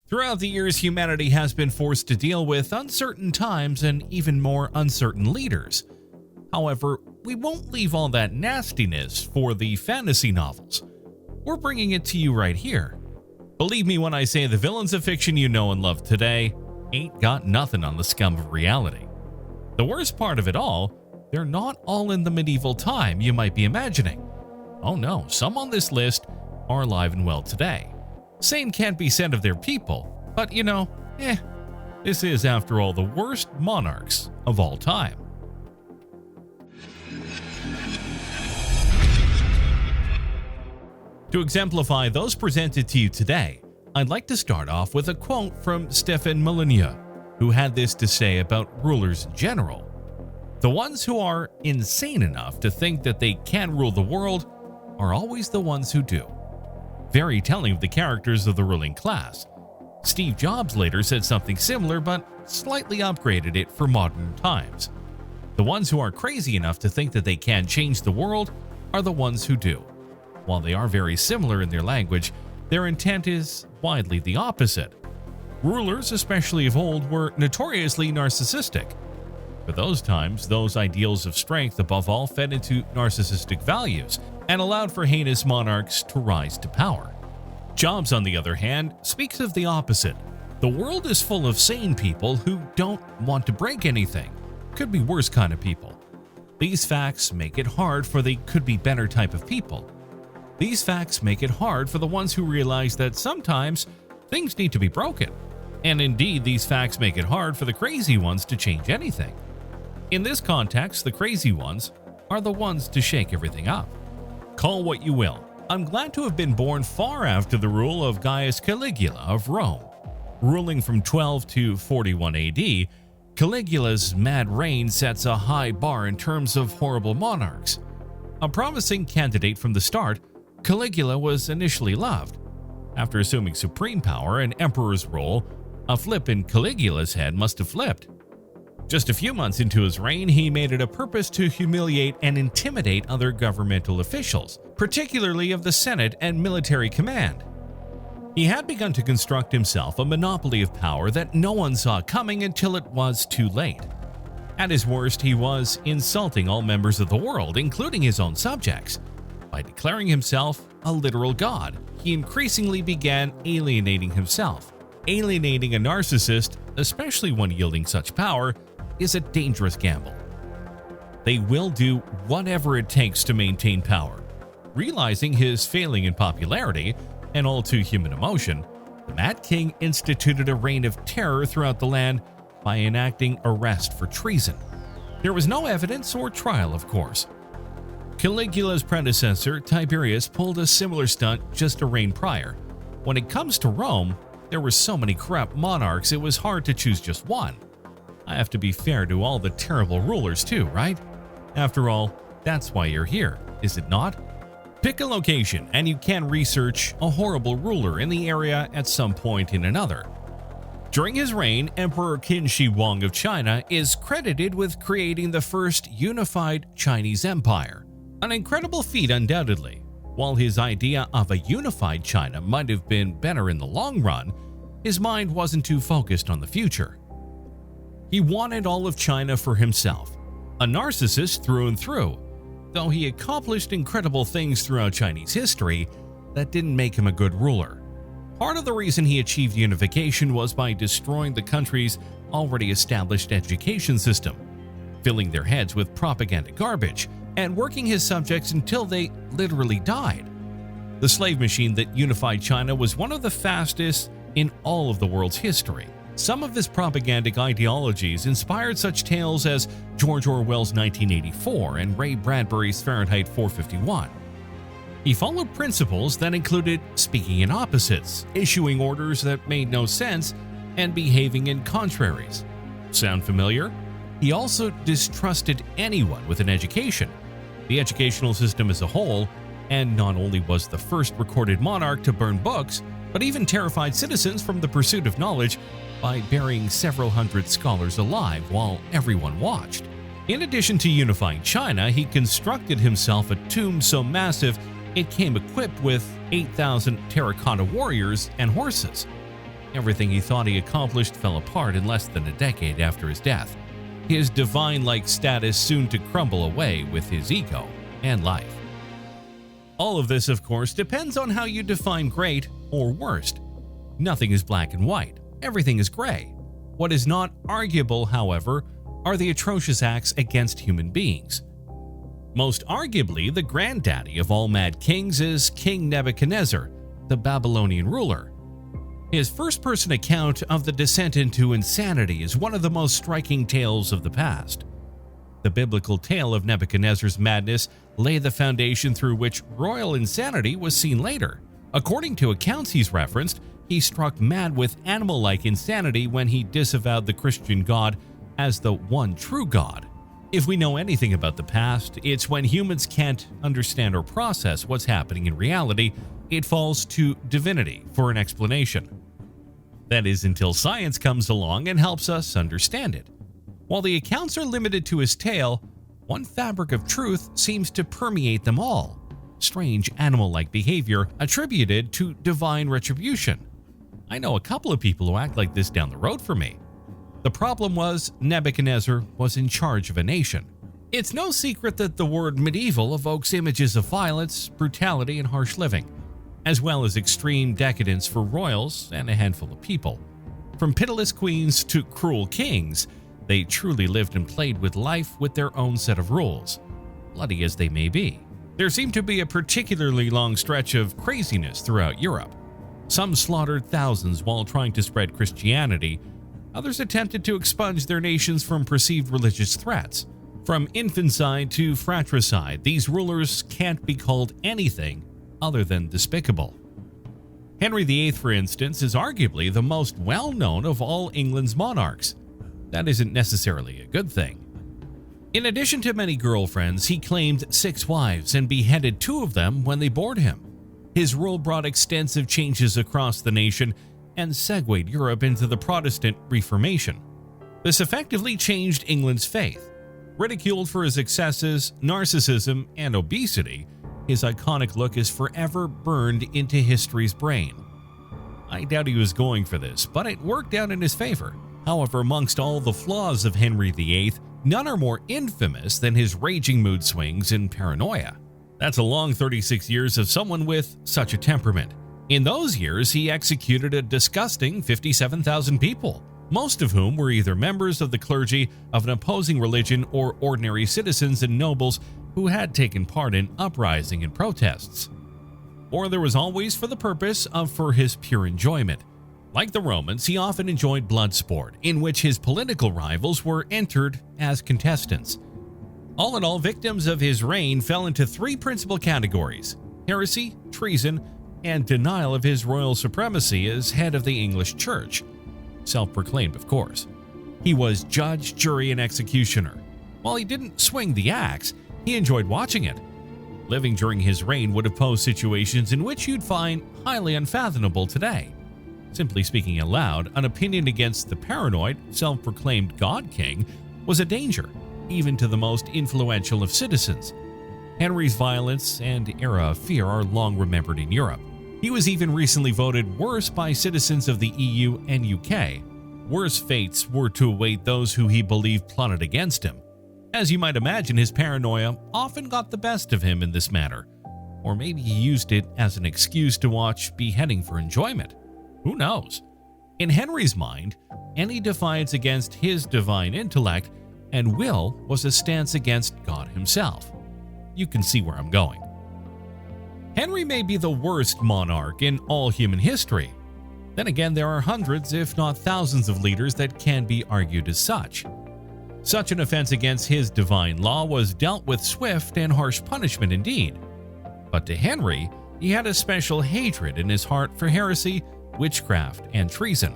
Throughout the years, humanity has been forced to deal with uncertain times and even more uncertain leaders. However, we won't leave all that nastiness for the fantasy novels. We're bringing it to you right here. Believe me when I say the villains of fiction you know and love today ain't got nothing on the scum of reality. The worst part of it all, they're not all in the medieval time you might be imagining. Oh no, some on this list are alive and well today. Sane can't be said of their people, but this is after all the worst monarchs of all time. To exemplify those presented to you today, I'd like to start off with a quote from Stefan Molyneux, who had this to say about rulers in general. The ones who are insane enough to think that they can rule the world are always the ones who do. Very telling of the characters of the ruling class. Steve Jobs later said something similar but slightly upgraded it for modern times. The ones who are crazy enough to think that they can change the world are the ones who do. While they are very similar in their language, their intent is widely the opposite. Rulers, especially of old, were notoriously narcissistic. For those times, those ideals of strength above all fed into narcissistic values and allowed for heinous monarchs to rise to power. Jobs, on the other hand, speaks of the opposite. The world is full of sane people who don't want to break anything. Could be worse kind of people. These facts make it hard for the could-be-better type of people. These facts make it hard for the ones who realize that sometimes things need to be broken. And indeed, these facts make it hard for the crazy ones to change anything. In this context, the crazy ones are the ones to shake everything up. Call what you will. I'm glad to have been born far after the rule of Gaius Caligula of Rome. Ruling from 12 to 41 AD, Caligula's mad reign sets a high bar in terms of horrible monarchs. A promising candidate from the start, Caligula was initially loved. After assuming supreme power and emperor's role, a flip in Caligula's head must have flipped. Just a few months into his reign, he made it a purpose to humiliate and intimidate other governmental officials, particularly of the Senate and military command. He had begun to construct himself a monopoly of power that no one saw coming until it was too late. At his worst, he was insulting all members of the world, including his own subjects. By declaring himself a literal god, he increasingly began alienating himself. Alienating a narcissist, especially one yielding such power, is a dangerous gamble. They will do whatever it takes to maintain power. Realizing his failing in popularity and all too human emotion, the Mad King instituted a reign of terror throughout the land by enacting arrest for treason. There was no evidence or trial, of course. Caligula's predecessor, Tiberius, pulled a similar stunt just a reign prior. When it comes to Rome, there were so many corrupt monarchs it was hard to choose just one. I have to be fair to all the terrible rulers too, right? After all, that's why you're here, is it not? Pick a location and you can research a horrible ruler in the area at some point in another. During his reign, Emperor Qin Shi Huang of China is credited with creating the first unified Chinese empire. An incredible feat undoubtedly. While his idea of a unified China might have been better in the long run, his mind wasn't too focused on the future. He wanted all of China for himself, a narcissist through and through. Though he accomplished incredible things throughout Chinese history, that didn't make him a good ruler. Part of the reason he achieved unification was by destroying the country's already established education system, filling their heads with propaganda garbage, and working his subjects until they literally died. The slave machine that unified China was one of the fastest in all of the world's history. Some of his propagandic ideologies inspired such tales as George Orwell's 1984 and Ray Bradbury's Fahrenheit 451. He followed principles that included speaking in opposites, issuing orders that made no sense, and behaving in contraries. Sound familiar? He also distrusted anyone with an education, the educational system as a whole, and not only was the first recorded monarch to burn books, but even terrified citizens from the pursuit of knowledge by burying several hundred scholars alive while everyone watched. In addition to unifying China, he constructed himself a tomb so massive it came equipped with 8,000 terracotta warriors and horses. Everything he thought he accomplished fell apart in less than a decade after his death, his divine-like status soon to crumble away with his ego and life. All of this, of course, depends on how you define great or worst. Nothing is black and white. Everything is gray. What is not arguable, however, are the atrocious acts against human beings. Most arguably, the granddaddy of all mad kings is King Nebuchadnezzar, the Babylonian ruler. His first-person account of the descent into insanity is one of the most striking tales of the past. The biblical tale of Nebuchadnezzar's madness laid the foundation through which royal insanity was seen later. According to accounts he's referenced, he struck mad with animal-like insanity when he disavowed the Christian God as the one true God. If we know anything about the past, it's when humans can't understand or process what's happening in reality, it falls to divinity for an explanation. That is, until science comes along and helps us understand it. While the accounts are limited to his tale, one fabric of truth seems to permeate them all: strange animal-like behavior attributed to divine retribution. I know a couple of people who act like this down the road from me. The problem was Nebuchadnezzar was in charge of a nation. It's no secret that the word medieval evokes images of violence, brutality, and harsh living, as well as extreme decadence for royals and a handful of people. From pitiless queens to cruel kings, they truly lived and played with life with their own set of rules, bloody as they may be. There seemed to be a particularly long stretch of craziness throughout Europe. Some slaughtered thousands while trying to spread Christianity. Others attempted to expunge their nations from perceived religious threats. From infanticide to fratricide, these rulers can't be called anything other than despicable. Henry VIII, for instance, is arguably the most well-known of all England's monarchs. That isn't necessarily a good thing. In addition to many girlfriends, he claimed 6 wives and beheaded 2 of them when they bored him. His rule brought extensive changes across the nation and segued Europe into the Protestant Reformation. This effectively changed England's faith. Ridiculed for his excesses, narcissism, and obesity, his iconic look is forever burned into history's brain. I doubt he was going for this, but it worked out in his favor. However, amongst all the flaws of Henry VIII, none are more infamous than his raging mood swings and paranoia. That's a long 36 years of someone with such a temperament. In those years, he executed a disgusting 57,000 people, most of whom were either members of the clergy of an opposing religion or ordinary citizens and nobles who had taken part in uprising and protests. Or there was always for the purpose of for his pure enjoyment. Like the Romans, he often enjoyed blood sport, in which his political rivals were entered as contestants. All in all, victims of his reign fell into 3 principal categories: heresy, treason, and denial of his royal supremacy as head of the English Church. Self-proclaimed, of course. He was judge, jury, and executioner. While he didn't swing the axe, he enjoyed watching it. Living during his reign would have posed situations in which you'd find highly unfathomable today. Simply speaking aloud, an opinion against the paranoid, self-proclaimed God King was a danger, even to the most influential of citizens. Henry's violence and era of fear are long remembered in Europe. He was even recently voted worse by citizens of the EU and UK. Worse fates were to await those who he believed plotted against him. As you might imagine, his paranoia often got the best of him in this matter. Or maybe he used it as an excuse to watch beheading for enjoyment. Who knows? In Henry's mind, any defiance against his divine intellect and will was a stance against God himself. You can see where I'm going. Henry may be the worst monarch in all human history. Then again, there are hundreds, if not thousands, of leaders that can be argued as such. Such an offense against his divine law was dealt with swift and harsh punishment indeed. But to Henry, he had a special hatred in his heart for heresy, witchcraft, and treason.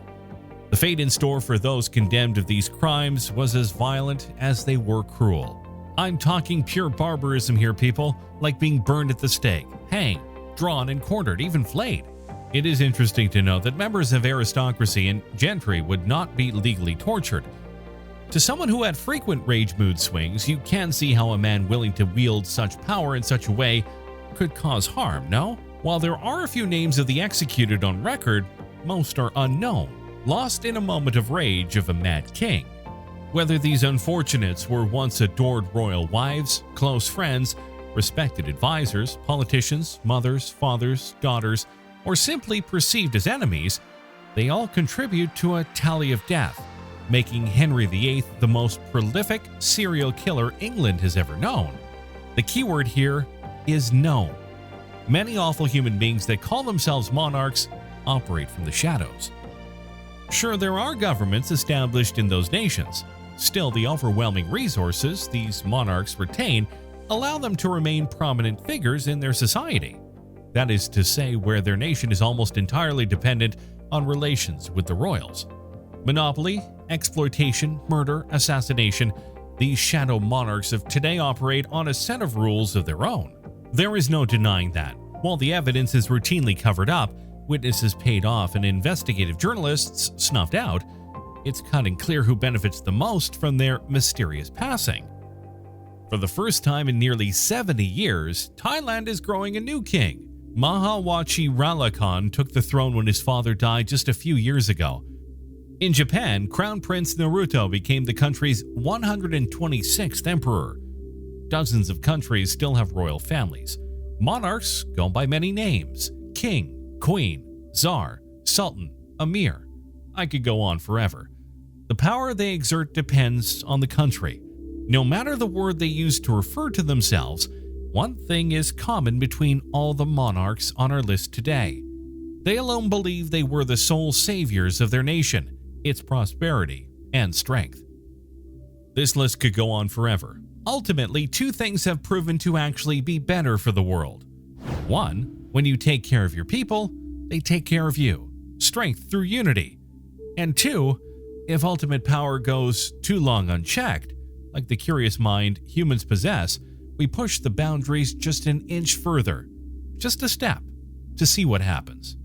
The fate in store for those condemned of these crimes was as violent as they were cruel. I'm talking pure barbarism here, people, like being burned at the stake, hanged, drawn and quartered, even flayed. It is interesting to note that members of aristocracy and gentry would not be legally tortured. To someone who had frequent rage mood swings, you can see how a man willing to wield such power in such a way could cause harm, no? While there are a few names of the executed on record, most are unknown, lost in a moment of rage of a mad king. Whether these unfortunates were once adored royal wives, close friends, respected advisors, politicians, mothers, fathers, daughters, or simply perceived as enemies, they all contribute to a tally of death, making Henry VIII the most prolific serial killer England has ever known. The keyword here is known. Many awful human beings that call themselves monarchs operate from the shadows. Sure, there are governments established in those nations. Still, the overwhelming resources these monarchs retain allow them to remain prominent figures in their society. That is to say, where their nation is almost entirely dependent on relations with the royals. Monopoly, exploitation, murder, assassination, these shadow monarchs of today operate on a set of rules of their own. There is no denying that. While the evidence is routinely covered up, witnesses paid off, and investigative journalists snuffed out, it's cutting clear who benefits the most from their mysterious passing. For the first time in nearly 70 years, Thailand is growing a new king. Maha Vajiralongkorn took the throne when his father died just a few years ago. In Japan, Crown Prince Naruto became the country's 126th emperor. Dozens of countries still have royal families. Monarchs go by many names: king, queen, czar, sultan, emir. I could go on forever. The power they exert depends on the country. No matter the word they use to refer to themselves, one thing is common between all the monarchs on our list today. They alone believe they were the sole saviors of their nation, its prosperity and strength. This list could go on forever. Ultimately, two things have proven to actually be better for the world. One, when you take care of your people, they take care of you. Strength through unity. And two, if ultimate power goes too long unchecked, like the curious mind humans possess, we push the boundaries just an inch further, just a step, to see what happens.